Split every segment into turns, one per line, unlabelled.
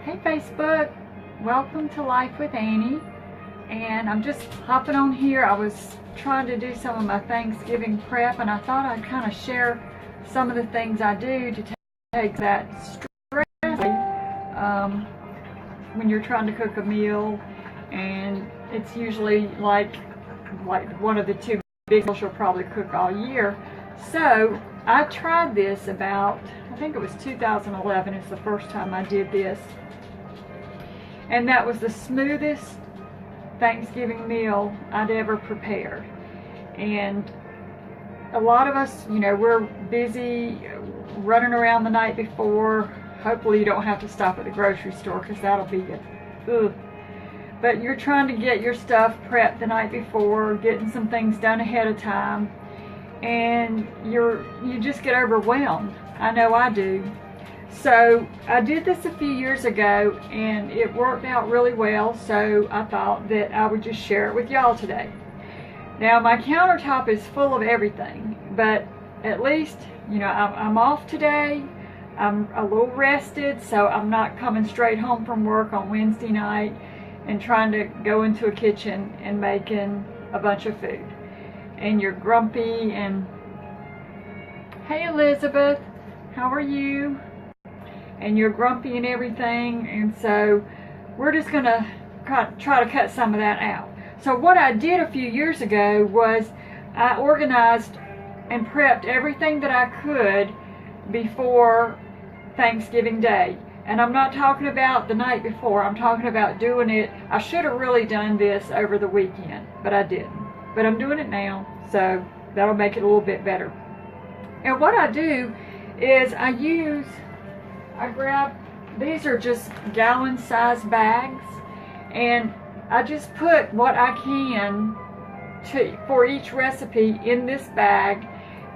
Hey Facebook, welcome to Life with Annie, and I'm just hopping on here. I was trying to do some of my Thanksgiving prep, and I thought I'd kind of share some of the things I do to take that stress when you're trying to cook a meal, and it's usually like one of the two big meals you'll probably cook all year. So I tried this about, I think it was 2011 is the first time I did this. And that was the smoothest Thanksgiving meal I'd ever prepared. And a lot of us, we're busy running around the night before. Hopefully you don't have to stop at the grocery store because that'll be ugh. But you're trying to get your stuff prepped the night before, getting some things done ahead of time, and you just get overwhelmed. I know I do. So I did this a few years ago and it worked out really well, so I thought that I would just share it with y'all today. Now my countertop is full of everything, but at least I'm off today. I'm a little rested, so I'm not coming straight home from work on Wednesday night and trying to go into a kitchen and making a bunch of food. And you're grumpy and, hey Elizabeth, how are you? And you're grumpy and everything, and so we're just gonna try to cut some of that out. So what I did a few years ago was I organized and prepped everything that I could before Thanksgiving Day. And I'm not talking about the night before, I'm talking about doing it. I should have really done this over the weekend, but I didn't. But I'm doing it now, so that'll make it a little bit better. And what I do is I grab, these are just gallon size bags, and I just put what I can for each recipe in this bag,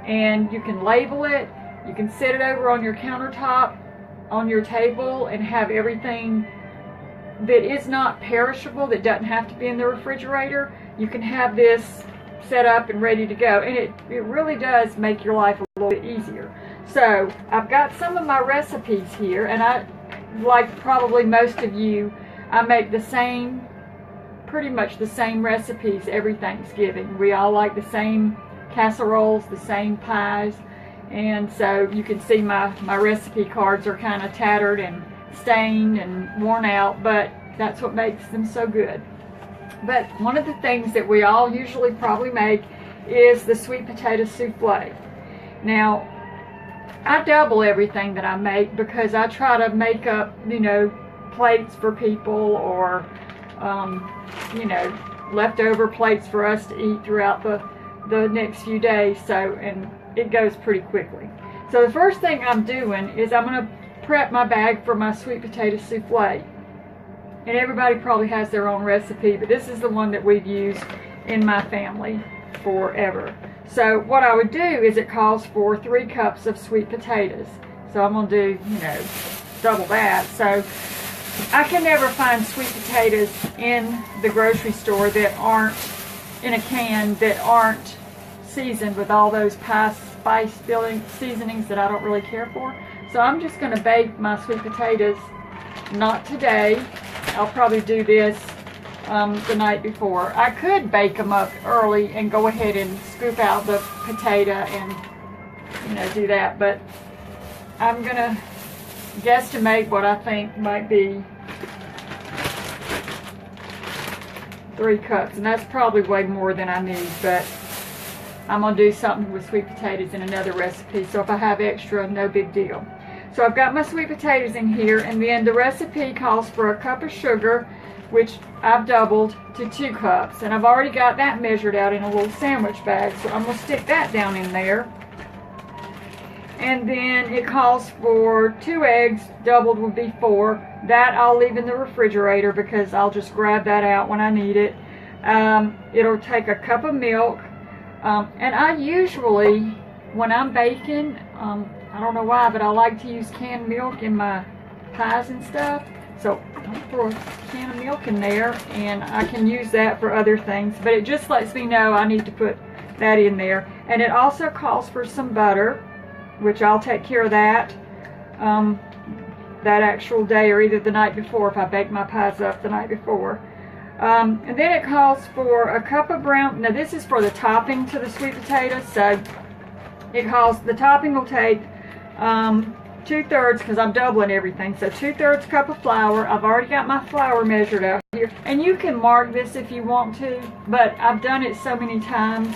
and you can label it, you can set it over on your countertop on your table and have everything that is not perishable, that doesn't have to be in the refrigerator. You can have this set up and ready to go, and it really does make your life a little bit easier. So I've got some of my recipes here, and I, like probably most of you, I make pretty much the same recipes every Thanksgiving. We all like the same casseroles, the same pies, and so you can see my recipe cards are kind of tattered and stained and worn out, but that's what makes them so good. But one of the things that we all usually probably make is the sweet potato souffle. Now, I double everything that I make because I try to make up, plates for people, or, leftover plates for us to eat throughout the next few days. So, and it goes pretty quickly. So the first thing I'm doing is I'm going to prep my bag for my sweet potato souffle. And everybody probably has their own recipe, but this is the one that we've used in my family forever. So what I would do is it calls for 3 cups of sweet potatoes. So I'm going to do, double that. So I can never find sweet potatoes in the grocery store that aren't in a can, that aren't seasoned with all those spice seasonings that I don't really care for. So I'm just going to bake my sweet potatoes, not today. I'll probably do this the night before. I could bake them up early and go ahead and scoop out the potato and do that, but I'm gonna guesstimate what I think might be 3 cups, and that's probably way more than I need, but I'm gonna do something with sweet potatoes in another recipe, so if I have extra, no big deal. So I've got my sweet potatoes in here, and then the recipe calls for a cup of sugar, which I've doubled to 2 cups. And I've already got that measured out in a little sandwich bag, so I'm going to stick that down in there. And then it calls for 2 eggs, doubled would be 4. That I'll leave in the refrigerator because I'll just grab that out when I need it. It'll take a cup of milk. And I usually, when I'm baking, I don't know why, but I like to use canned milk in my pies and stuff. So I'll throw a can of milk in there, and I can use that for other things. But it just lets me know I need to put that in there. And it also calls for some butter, which I'll take care of that. that actual day, or either the night before if I bake my pies up the night before. And then it calls for a cup of brown. Now this is for the topping to the sweet potatoes, so it calls, the topping will take 2/3, because I'm doubling everything, so 2/3 cup of flour. I've already got my flour measured out here, and you can mark this if you want to, but I've done it so many times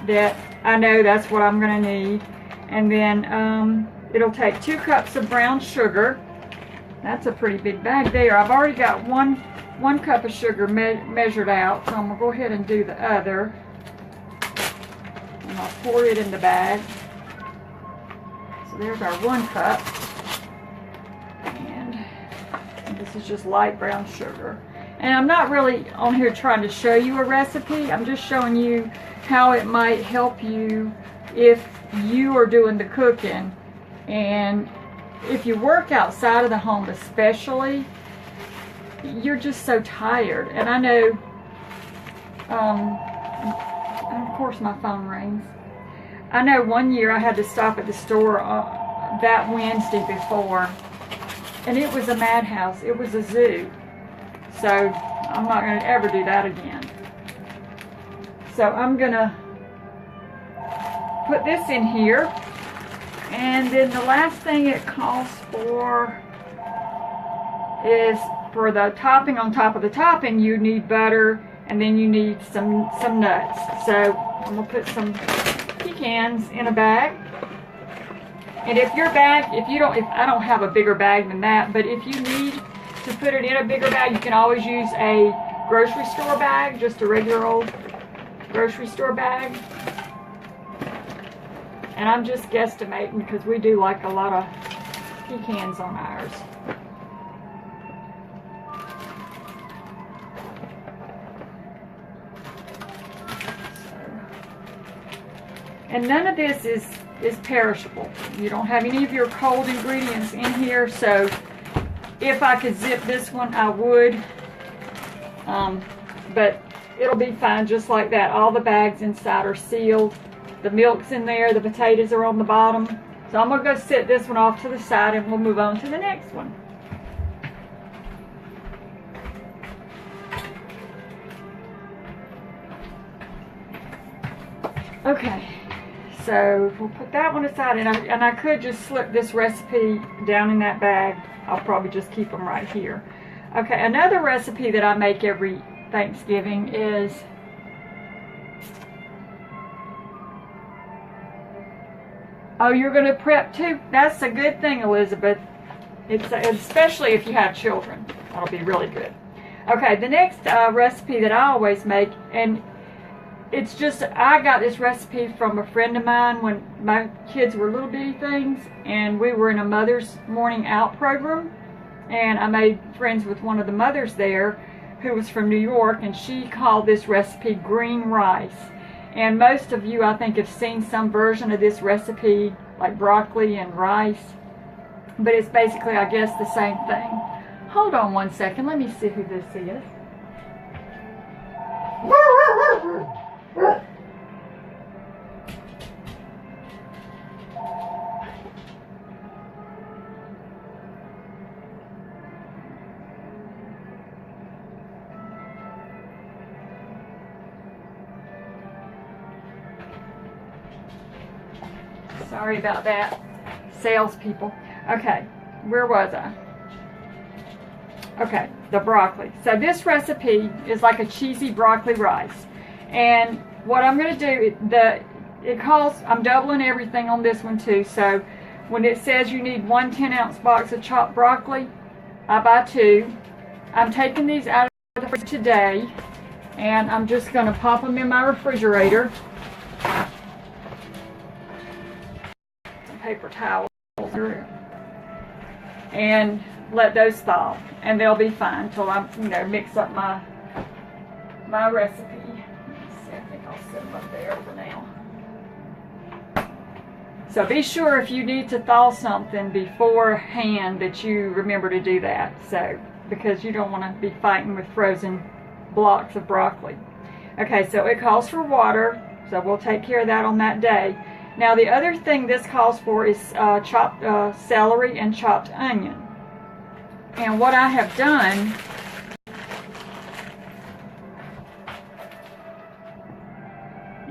that I know that's what I'm going to need. And then it'll take 2 cups of brown sugar. That's a pretty big bag there. I've already got one cup of sugar measured out, so I'm going to go ahead and do the other. And I'll pour it in the bag. So there's our 1 cup. And this is just light brown sugar. And I'm not really on here trying to show you a recipe. I'm just showing you how it might help you if you are doing the cooking. And if you work outside of the home especially, you're just so tired. And I know, and of course my phone rings. I know one year I had to stop at the store that Wednesday before, and it was a madhouse. It was a zoo. So I'm not going to ever do that again. So I'm going to put this in here. And then the last thing it calls for is for the topping. On top of the topping, you need butter, and then you need some nuts. So I'm going to put some pecans in a bag. And if your bag, I don't have a bigger bag than that, but if you need to put it in a bigger bag, you can always use a grocery store bag, just a regular old grocery store bag. And I'm just guesstimating because we do like a lot of pecans on ours. And none of this is perishable. You don't have any of your cold ingredients in here, so if I could zip this one, I would. But it'll be fine just like that. All the bags inside are sealed. The milk's in there, the potatoes are on the bottom. So I'm going to go set this one off to the side and we'll move on to the next one. Okay, so we'll put that one aside, and I could just slip this recipe down in that bag. I'll probably just keep them right here. Okay, another recipe that I make every Thanksgiving is oh, you're going to prep too? That's a good thing, Elizabeth. It's especially if you have children. That'll be really good. Okay, the next recipe that I always make, and it's just, I got this recipe from a friend of mine when my kids were little bitty things, and we were in a Mother's Morning Out program, and I made friends with one of the mothers there who was from New York, and she called this recipe green rice. And most of you, I think, have seen some version of this recipe, like broccoli and rice. But it's basically, I guess, the same thing. Hold on one second. Let me see who this is. Sorry about that, salespeople. Okay, where was I? Okay, the broccoli. So this recipe is like a cheesy broccoli rice. And what I'm going to do, I'm doubling everything on this one too. So when it says you need 1 10-ounce box of chopped broccoli, I buy 2. I'm taking these out of the fridge today, and I'm just going to pop them in my refrigerator. Paper towels and let those thaw, and they'll be fine till I mix up my recipe. Let's see, I think I'll set them up there for now. So be sure if you need to thaw something beforehand that you remember to do that, so because you don't want to be fighting with frozen blocks of broccoli. Okay, so it calls for water, so we'll take care of that on that day. Now the other thing this calls for is chopped celery and chopped onion. And what I have done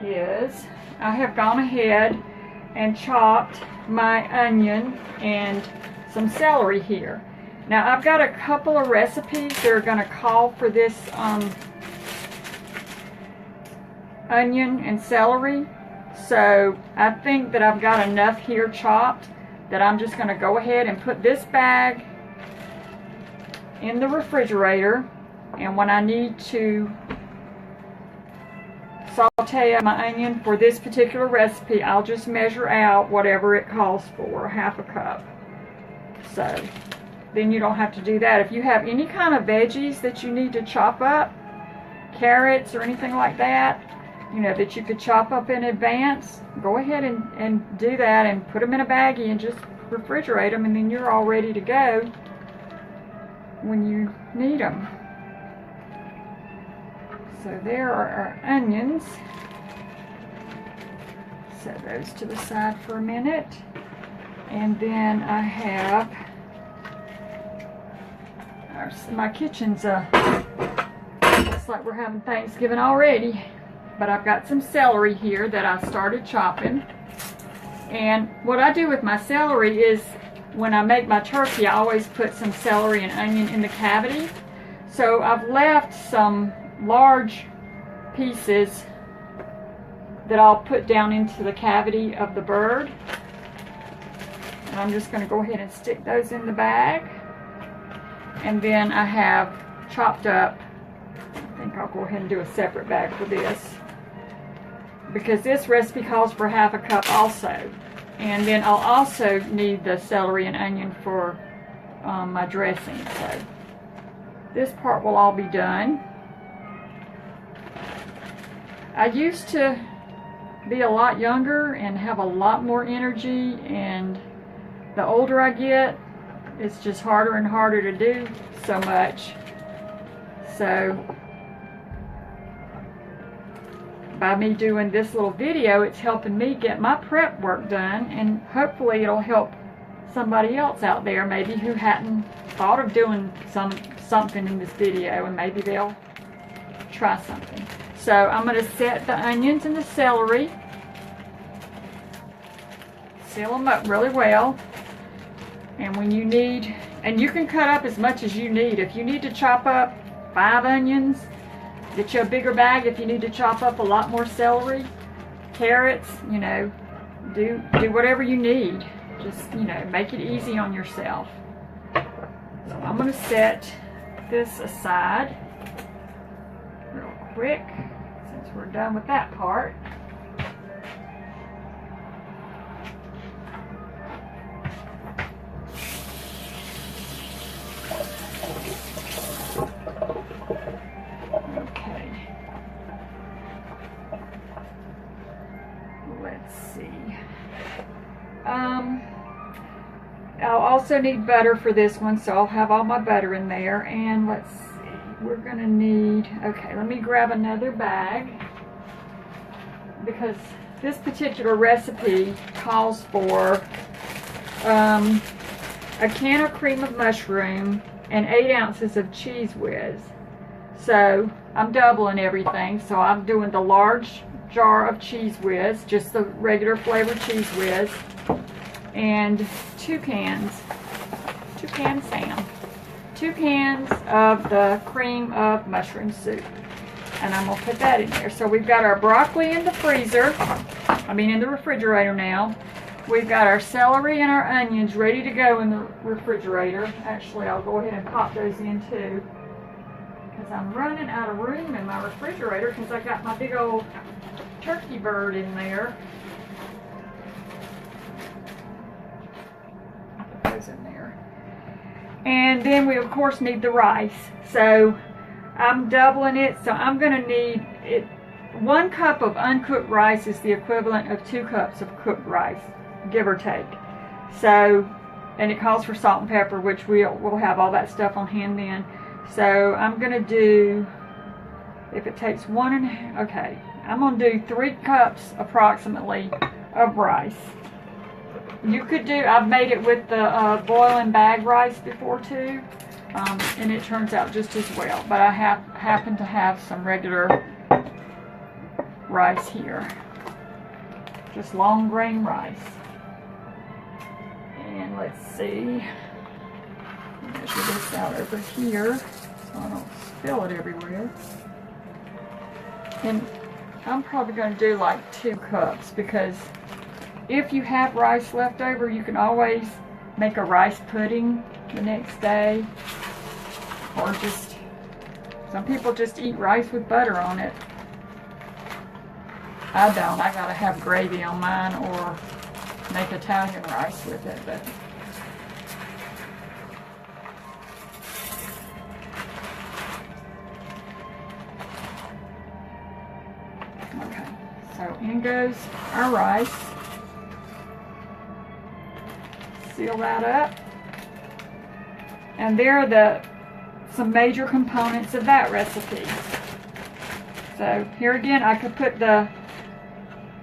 is I have gone ahead and chopped my onion and some celery here. Now I've got a couple of recipes that are going to call for this onion and celery, so I think that I've got enough here chopped that I'm just going to go ahead and put this bag in the refrigerator, and when I need to saute my onion for this particular recipe, I'll just measure out whatever it calls for, half a cup. So then you don't have to do that. If you have any kind of veggies that you need to chop up, carrots or anything like that, you know, that you could chop up in advance, go ahead and do that and put them in a baggie and just refrigerate them, and then you're all ready to go when you need them. So there are our onions. Set those to the side for a minute. And then I have my kitchen's looks like we're having Thanksgiving already. But I've got some celery here that I started chopping. And what I do with my celery is when I make my turkey, I always put some celery and onion in the cavity. So I've left some large pieces that I'll put down into the cavity of the bird. And I'm just going to go ahead and stick those in the bag. And then I have chopped up, I think I'll go ahead and do a separate bag for this, because this recipe calls for half a cup also. And then I'll also need the celery and onion for my dressing. So this part will all be done. I used to be a lot younger and have a lot more energy, and the older I get, it's just harder and harder to do so much. So by me doing this little video, it's helping me get my prep work done, and hopefully it'll help somebody else out there maybe who hadn't thought of doing something in this video, and maybe they'll try something. So I'm going to set the onions and the celery, seal them up really well, and when you need, and you can cut up as much as you need. If you need to chop up 5 onions, get you a bigger bag. If you need to chop up a lot more celery, carrots, you know, do whatever you need. Just, you know, make it easy on yourself. So I'm going to set this aside real quick since we're done with that part. Let's see. I'll also need butter for this one, so I'll have all my butter in there. And let's see, we're gonna need, okay, let me grab another bag, because this particular recipe calls for a can of cream of mushroom and 8 ounces of Cheez Whiz. So I'm doubling everything, so I'm doing the large jar of Cheez Whiz, just the regular flavored Cheez Whiz, and 2 cans of the cream of mushroom soup, and I'm gonna put that in there. So we've got our broccoli in the freezer, in the refrigerator now. We've got our celery and our onions ready to go in the refrigerator. Actually, I'll go ahead and pop those in too, because I'm running out of room in my refrigerator because I got my big old turkey bird in there. Put those in there. And then we of course need the rice. So I'm doubling it. So I'm going to need it. 1 cup of uncooked rice is the equivalent of 2 cups of cooked rice, give or take. So, and it calls for salt and pepper, which we'll have all that stuff on hand then. So I'm going to do, if it takes 1.5, okay, I'm going to do 3 cups approximately of rice. You could do, I've made it with the boiling bag rice before too, and it turns out just as well. But I happen to have some regular rice here, just long grain rice. And let's see, measure this out over here so I don't spill it everywhere. And I'm probably going to do like 2 cups, because if you have rice left over, you can always make a rice pudding the next day, or just, some people just eat rice with butter on it. I don't. I gotta have gravy on mine, or make Italian rice with it. But okay, so in goes our rice. Seal that up, and there are some major components of that recipe. So here again, I could put the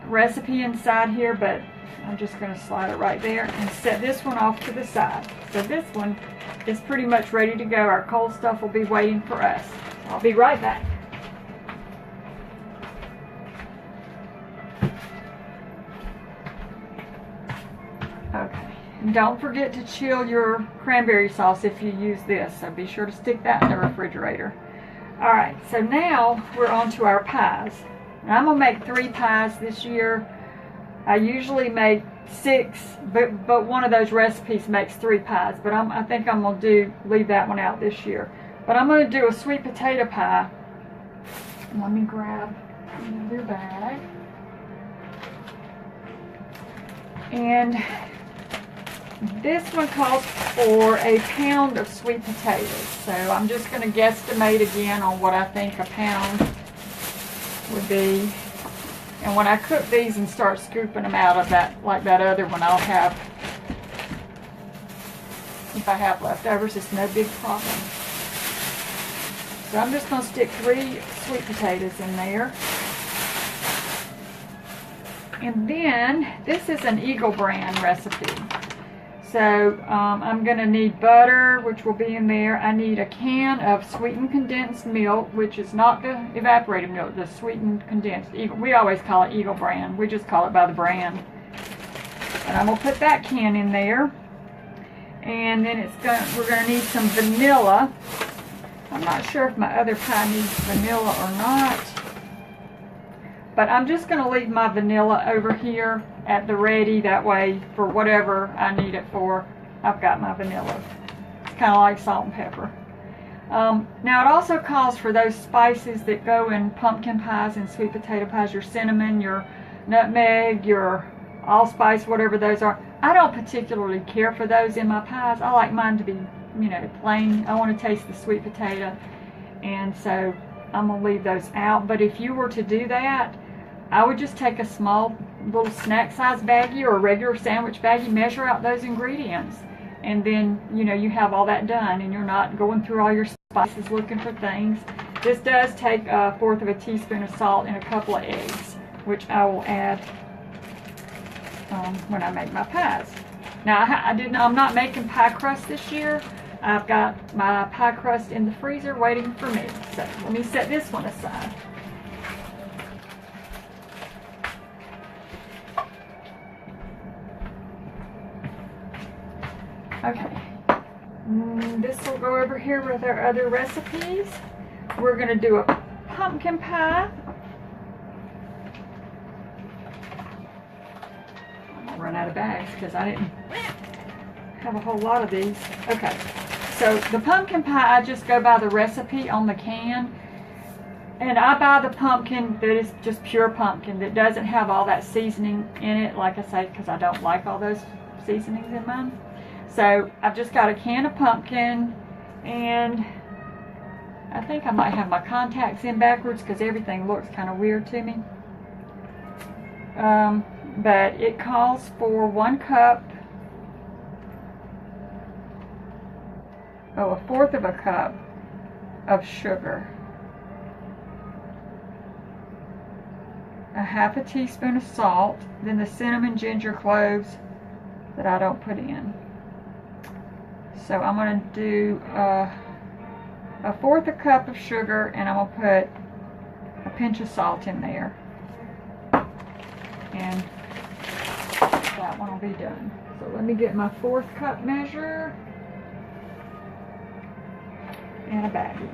recipe inside here, but I'm just going to slide it right there and set this one off to the side. So this one is pretty much ready to go. Our cold stuff will be waiting for us. I'll be right back. Okay, and don't forget to chill your cranberry sauce if you use this, so be sure to stick that in the refrigerator. Alright, so now we're on to our pies. Now, I'm going to make 3 pies this year. I usually make 6, but one of those recipes makes 3 pies. But I think I'm going to leave that one out this year. But I'm going to do a sweet potato pie. Let me grab another bag. And this one calls for a pound of sweet potatoes. So I'm just going to guesstimate again on what I think a pound would be. And when I cook these and start scooping them out of that, like that other one, I'll have, if I have leftovers, it's no big problem. So I'm just going to stick 3 sweet potatoes in there. And then, this is an Eagle brand recipe. So I'm going to need butter, which will be in there. I need a can of sweetened condensed milk, which is not the evaporated milk, the sweetened condensed. We always call it Eagle brand. We just call it by the brand. And I'm going to put that can in there. And then we're going to need some vanilla. I'm not sure if my other pie needs vanilla or not. But I'm just going to leave my vanilla over here at the ready. That way, for whatever I need it for, I've got my vanilla. It's kind of like salt and pepper. Now, it also calls for those spices that go in pumpkin pies and sweet potato pies. Your cinnamon, your nutmeg, your allspice, whatever those are. I don't particularly care for those in my pies. I like mine to be, plain. I want to taste the sweet potato. And so I'm going to leave those out. But if you were to do that, I would just take a small little snack size baggie or a regular sandwich baggie, measure out those ingredients, and then you have all that done, and you're not going through all your spices looking for things. This does take 1/4 of a teaspoon of salt and a couple of eggs, which I will add when I make my pies. Now I'm not making pie crust this year. I've got my pie crust in the freezer waiting for me. So let me set this one aside. Okay, this will go over here with our other recipes. We're going to do a pumpkin pie. I'm going to run out of bags because I didn't have a whole lot of these. Okay, so the pumpkin pie, I just go by the recipe on the can. And I buy the pumpkin that is just pure pumpkin, that doesn't have all that seasoning in it, like I say, because I don't like all those seasonings in mine. So I've just got a can of pumpkin, and I think I might have my contacts in backwards because everything looks kind of weird to me. But it calls for 1 cup, a 1/4 of a cup of sugar, a 1/2 teaspoon of salt, then the cinnamon, ginger, cloves that I don't put in. So I'm going to do a 1/4 cup of sugar, and I'm going to put a pinch of salt in there. And that one will be done. So let me get my 4th cup measure and a baggie.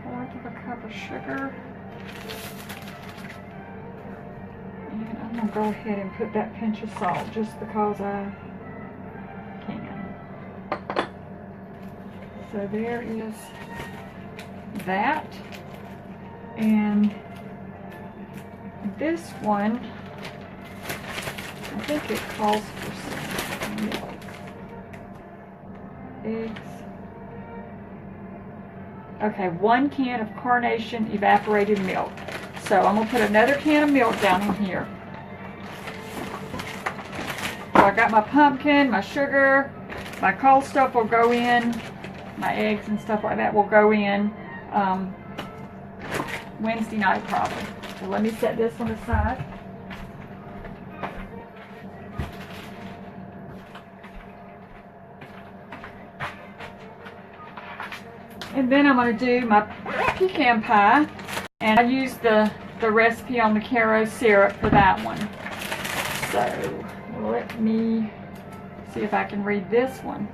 1/4 cup of sugar. And I'm going to go ahead and put that pinch of salt just because I can. So there is that. And this one, I think it calls for some milk. Eggs. Okay, 1 can of Carnation evaporated milk. So I'm going to put another can of milk down in here. So I got my pumpkin, my sugar, my cold stuff will go in, my eggs and stuff like that will go in Wednesday night probably. So let me set this one aside. And then I'm going to do my pecan pie, and I used the recipe on the Karo syrup for that one. So let me see if I can read this one.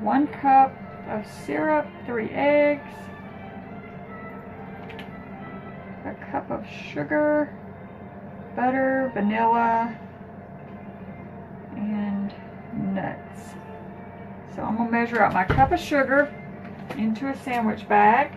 1 cup of syrup, 3 eggs, a cup of sugar, butter, vanilla, and nuts. So I'm going to measure out my cup of sugar into a sandwich bag.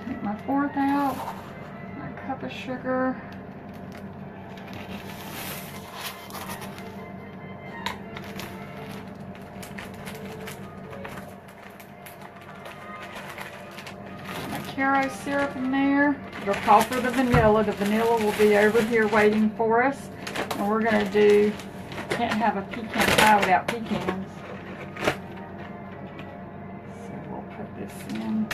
Take my 4th out, my cup of sugar. Karo syrup in there. It'll call for the vanilla. The vanilla will be over here waiting for us. And we're going to do, can't have a pecan pie without pecans. So we'll put this in.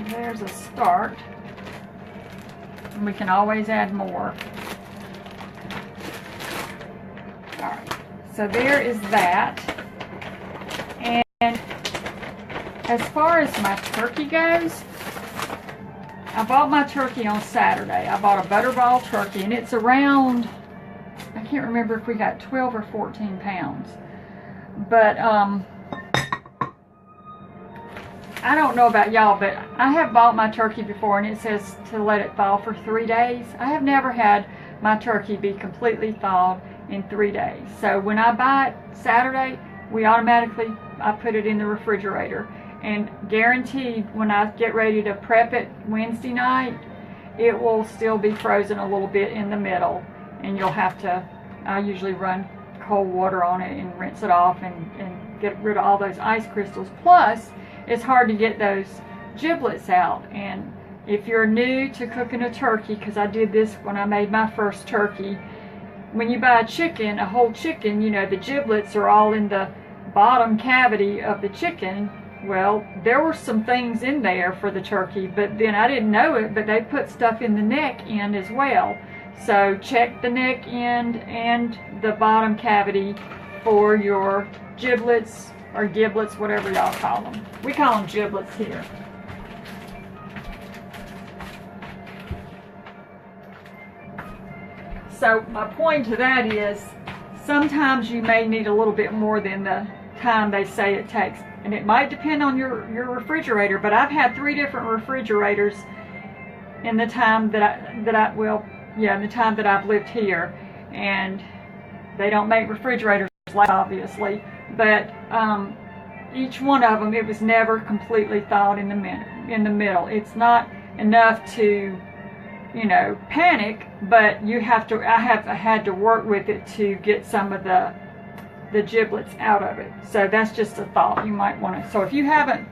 There's a start, and we can always add more. Alright, so there is that. And as far as my turkey goes, I bought my turkey on Saturday. I bought a Butterball turkey, and it's around, I can't remember if we got 12 or 14 pounds. But I don't know about y'all, but I have bought my turkey before, and it says to let it thaw for 3 days. I have never had my turkey be completely thawed in 3 days. So when I buy it Saturday, I put it in the refrigerator. And guaranteed, when I get ready to prep it Wednesday night, it will still be frozen a little bit in the middle. And you'll have to, I usually run cold water on it and rinse it off and get rid of all those ice crystals. Plus, it's hard to get those giblets out. And if you're new to cooking a turkey, because I did this when I made my first turkey, when you buy a chicken, a whole chicken, you know, the giblets are all in the bottom cavity of the chicken. Well, there were some things in there for the turkey, but then I didn't know it, but they put stuff in the neck end as well. So check the neck end and the bottom cavity for your giblets, or giblets, whatever y'all call them. We call them giblets here. So my point to that is, sometimes you may need a little bit more than the time they say it takes. And it might depend on your refrigerator, but I've had 3 different refrigerators in the time that I've lived here. And they don't make refrigerators like, obviously, but each one of them, it was never completely thawed in the middle. It's not enough to, you know, panic, but I have had to work with it to get some of the giblets out of it. So that's just a thought you might want to. So if you haven't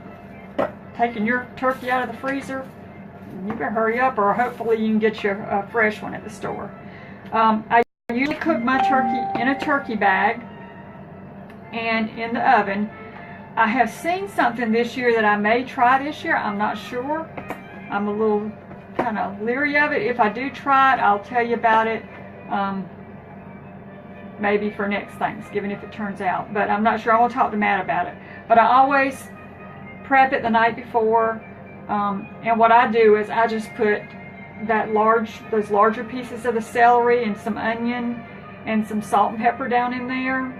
taken your turkey out of the freezer, you better hurry up, or hopefully you can get your fresh one at the store. I usually cook my turkey in a turkey bag and in the oven. I have seen something this year that I may try this year. I'm not sure. I'm a little kind of leery of it. If I do try it, I'll tell you about it. Maybe for next Thanksgiving if it turns out. But I'm not sure. I will talk to Matt about it. But I always prep it the night before. And what I do is I just put those larger pieces of the celery and some onion and some salt and pepper down in there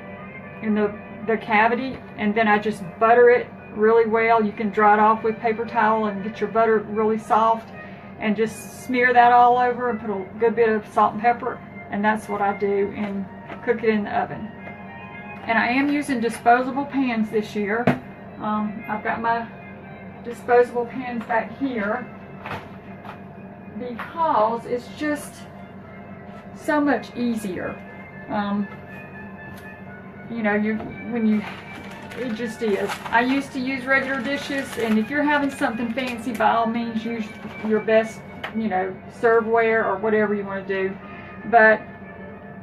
in the cavity, and then I just butter it really well. You can dry it off with paper towel and get your butter really soft, and just smear that all over and put a good bit of salt and pepper, and that's what I do, and cook it in the oven. And I am using disposable pans this year. I've got my disposable pans back here because it's just so much easier. You know, it just is. I used to use regular dishes, and if you're having something fancy, by all means use your best, you know, serveware or whatever you want to do. But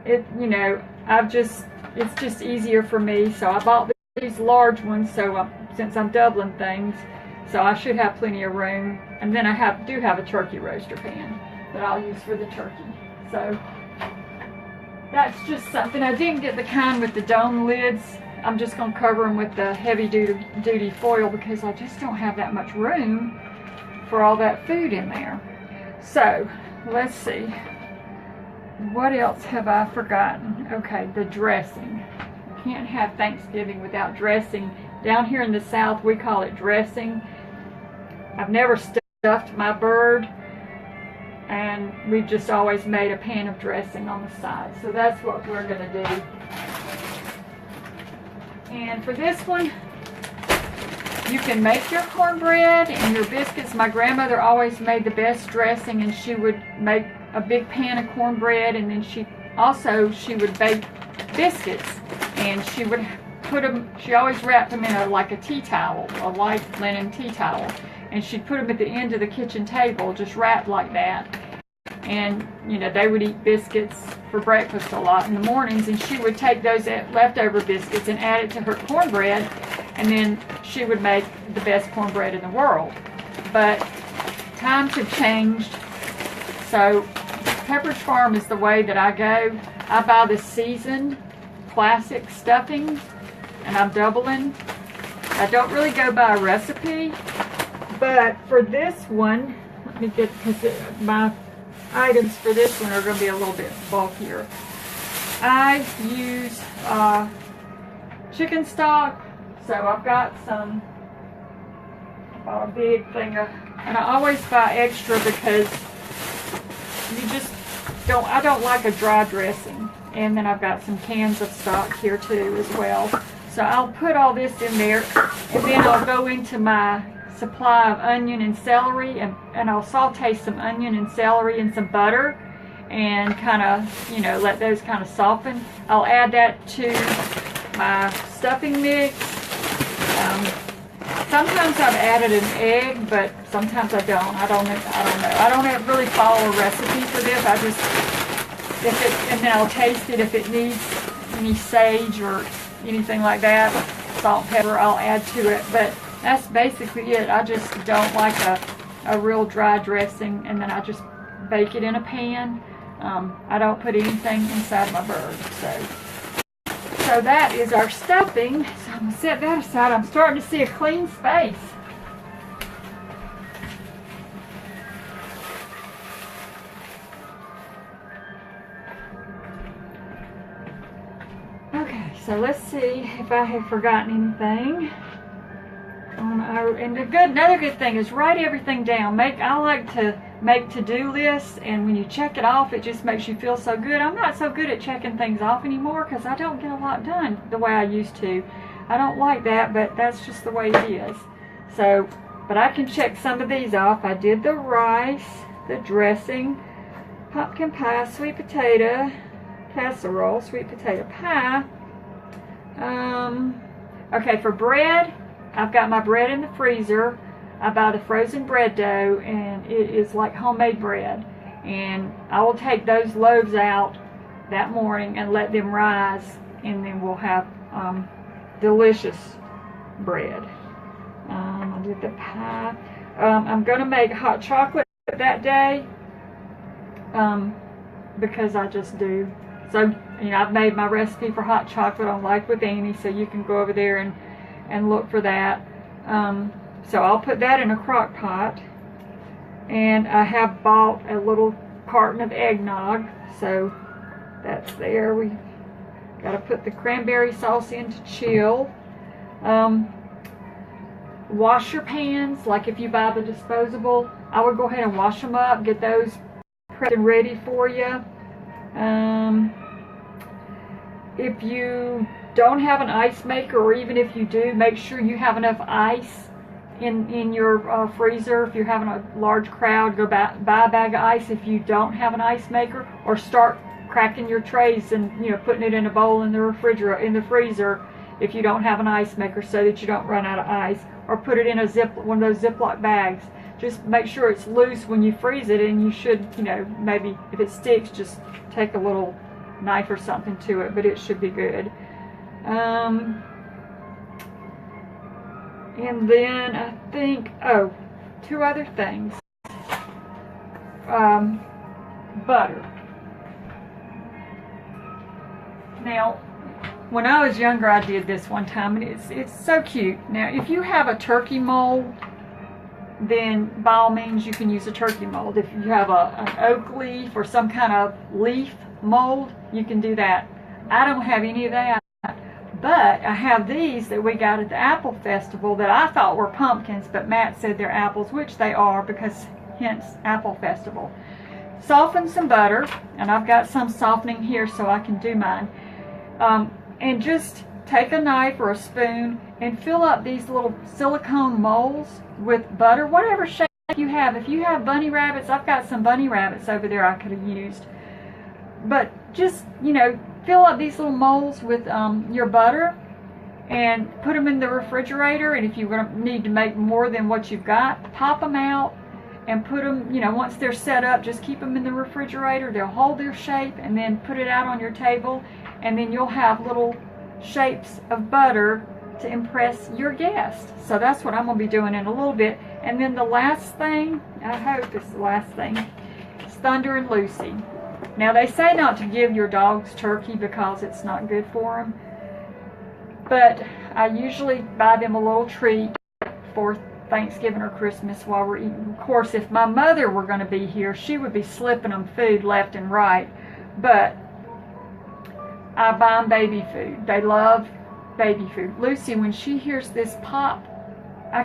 you know, it's just easier for me. So I bought these large ones. So since I'm doubling things, so I should have plenty of room. And then I do have a turkey roaster pan that I'll use for the turkey. So that's just something. I didn't get the kind with the dome lids. I'm just going to cover them with the heavy duty foil because I just don't have that much room for all that food in there. So let's see. What else have I forgotten? Okay, the dressing. You can't have Thanksgiving without dressing. Down here in the South, we call it dressing. I've never stuffed my bird, and we've just always made a pan of dressing on the side. So that's what we're going to do. And for this one, you can make your cornbread and your biscuits. My grandmother always made the best dressing, and she would make a big pan of cornbread, and then she would bake biscuits, and she would put them, she always wrapped them in like a tea towel, a light linen tea towel, and she'd put them at the end of the kitchen table, just wrapped like that. And you know, they would eat biscuits for breakfast a lot in the mornings, and she would take those leftover biscuits and add it to her cornbread, and then she would make the best cornbread in the world. But times have changed, so Pepperidge Farm is the way that I go. I buy the seasoned classic stuffing, and I'm doubling. I don't really go by a recipe, but for this one, let me get, because my items for this one are going to be a little bit bulkier. I use chicken stock, so I've got some, a big thing of, and I always buy extra because you just don't, I don't like a dry dressing. And then I've got some cans of stock here too as well. So I'll put all this in there, and then I'll go into my supply of onion and celery, and I'll saute some onion and celery in some butter and kind of, you know, let those kind of soften. I'll add that to my stuffing mix. Sometimes I've added an egg, but sometimes I don't. I don't know. I don't really follow a recipe for this. I just, and then I'll taste it. If it needs any sage or anything like that, salt and pepper, I'll add to it. But that's basically it. I just don't like a real dry dressing, and then I just bake it in a pan. I don't put anything inside my bird. So that is our stuffing. So I'm going to set that aside. I'm starting to see a clean space. Okay, so let's see if I have forgotten anything. And another good thing is write everything down. I like to make to-do lists, and when you check it off, it just makes you feel so good. I'm not so good at checking things off anymore because I don't get a lot done the way I used to. I don't like that, but that's just the way it is. So But I can check some of these off. I did the rice, the dressing, pumpkin pie, sweet potato casserole, sweet potato pie. Okay, for bread, I've got my bread in the freezer. I buy the frozen bread dough, and it is like homemade bread. And I will take those loaves out that morning and let them rise, and then we'll have delicious bread. I did the pie. I'm going to make hot chocolate that day because I just do. So, you know, I've made my recipe for hot chocolate on Life with Annie, so you can go over there and look for that. So I'll put that in a crock pot. And I have bought a little carton of eggnog, so that's there. We got to put the cranberry sauce in to chill. Wash your pans, like if you buy the disposable, I would go ahead and wash them up, get those prepped and ready for you. If you don't have an ice maker, or even if you do, make sure you have enough ice in your freezer. If you're having a large crowd, go buy a bag of ice if you don't have an ice maker, or start cracking your trays and, you know, putting it in a bowl in the refrigerator, in the freezer, if you don't have an ice maker, so that you don't run out of ice. Or put it in one of those Ziploc bags. Just make sure it's loose when you freeze it, and you should, you know, maybe if it sticks, just take a little knife or something to it, but it should be good. And then I think, oh, two other things. Butter. Now, when I was younger, I did this one time, and it's so cute. Now, if you have a turkey mold, then by all means you can use a turkey mold. If you have an oak leaf or some kind of leaf mold, you can do that. I don't have any of that, but I have these that we got at the Apple Festival that I thought were pumpkins, but Matt said they're apples, which they are, because hence Apple Festival. Soften some butter, and I've got some softening here so I can do mine. And just take a knife or a spoon and fill up these little silicone molds with butter, whatever shape you have. If you have bunny rabbits, I've got some bunny rabbits over there I could have used. But just, you know, fill up these little molds with your butter and put them in the refrigerator. And if you need to make more than what you've got, pop them out and put them, you know, once they're set up, just keep them in the refrigerator. They'll hold their shape, and then put it out on your table. And then you'll have little shapes of butter to impress your guests. So that's what I'm going to be doing in a little bit. And then the last thing, I hope it's the last thing, is Thunder and Lucy. Now, they say not to give your dogs turkey because it's not good for them. But I usually buy them a little treat for Thanksgiving or Christmas while we're eating. Of course, if my mother were going to be here, she would be slipping them food left and right. But I buy them baby food. They love baby food. Lucy, when she hears this pop,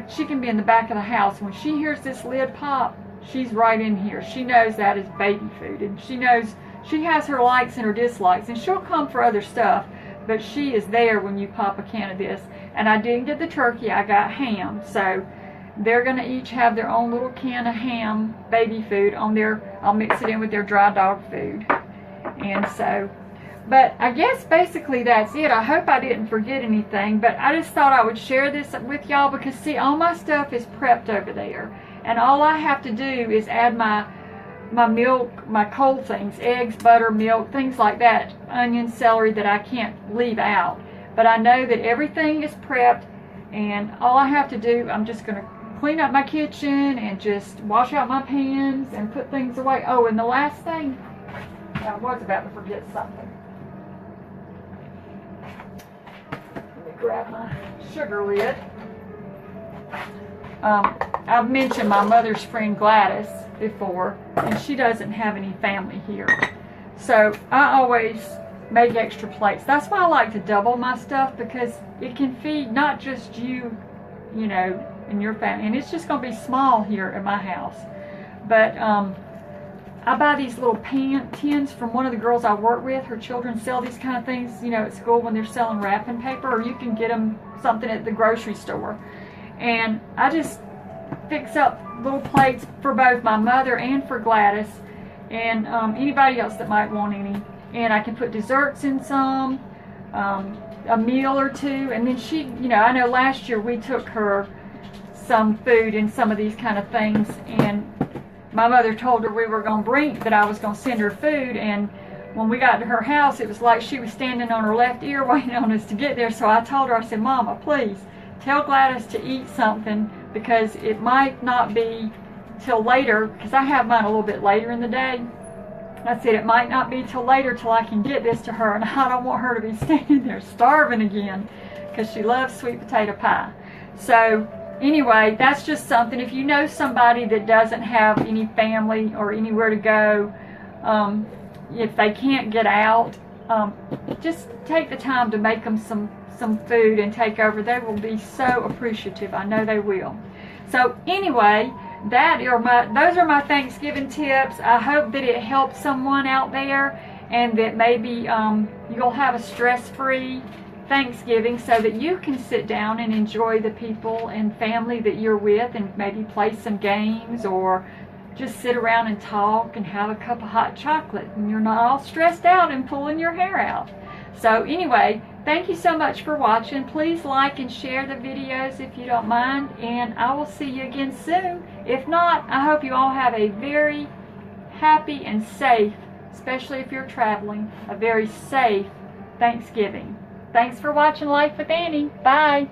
she can be in the back of the house. When she hears this lid pop, she's right in here. She knows that is baby food. And she knows she has her likes and her dislikes. And she'll come for other stuff. But she is there when you pop a can of this. And I didn't get the turkey. I got ham. So they're going to each have their own little can of ham, baby food, on their, I'll mix it in with their dry dog food. And so, but I guess basically that's it. I hope I didn't forget anything, but I just thought I would share this with y'all because, see, all my stuff is prepped over there. And all I have to do is add my milk, my cold things, eggs, butter, milk, things like that, onion, celery that I can't leave out. But I know that everything is prepped, and all I have to do, I'm just going to clean up my kitchen and just wash out my pans and put things away. Oh, and the last thing, I was about to forget something. Let me grab my sugar lid. I've mentioned my mother's friend Gladys before, and she doesn't have any family here. So I always make extra plates. That's why I like to double my stuff, because it can feed not just you, you know, and your family. And it's just going to be small here at my house. But I buy these little pan tins from one of the girls I work with. Her children sell these kind of things, you know, at school when they're selling wrapping paper, or you can get them something at the grocery store. And I just fix up little plates for both my mother and for Gladys, and anybody else that might want any. And I can put desserts in some, a meal or two. And then she, you know, I know last year we took her some food and some of these kind of things, and my mother told her we were going to bring, that I was going to send her food, and when we got to her house, it was like she was standing on her left ear waiting on us to get there. So I told her, I said, Mama, please tell Gladys to eat something, because it might not be till later, because I have mine a little bit later in the day. I said it might not be till later till I can get this to her, and I don't want her to be standing there starving again, because she loves sweet potato pie. So anyway, that's just something. If you know somebody that doesn't have any family or anywhere to go, if they can't get out, just take the time to make them some food and take over. They will be so appreciative. I know they will. So anyway, those are my Thanksgiving tips. I hope that it helps someone out there, and that maybe you'll have a stress-free Thanksgiving, so that you can sit down and enjoy the people and family that you're with, and maybe play some games, or just sit around and talk and have a cup of hot chocolate, and you're not all stressed out and pulling your hair out. So anyway, thank you so much for watching. Please like and share the videos if you don't mind, and I will see you again soon. If not, I hope you all have a very happy and safe, especially if you're traveling, a very safe Thanksgiving. Thanks for watching Life with Annie. Bye.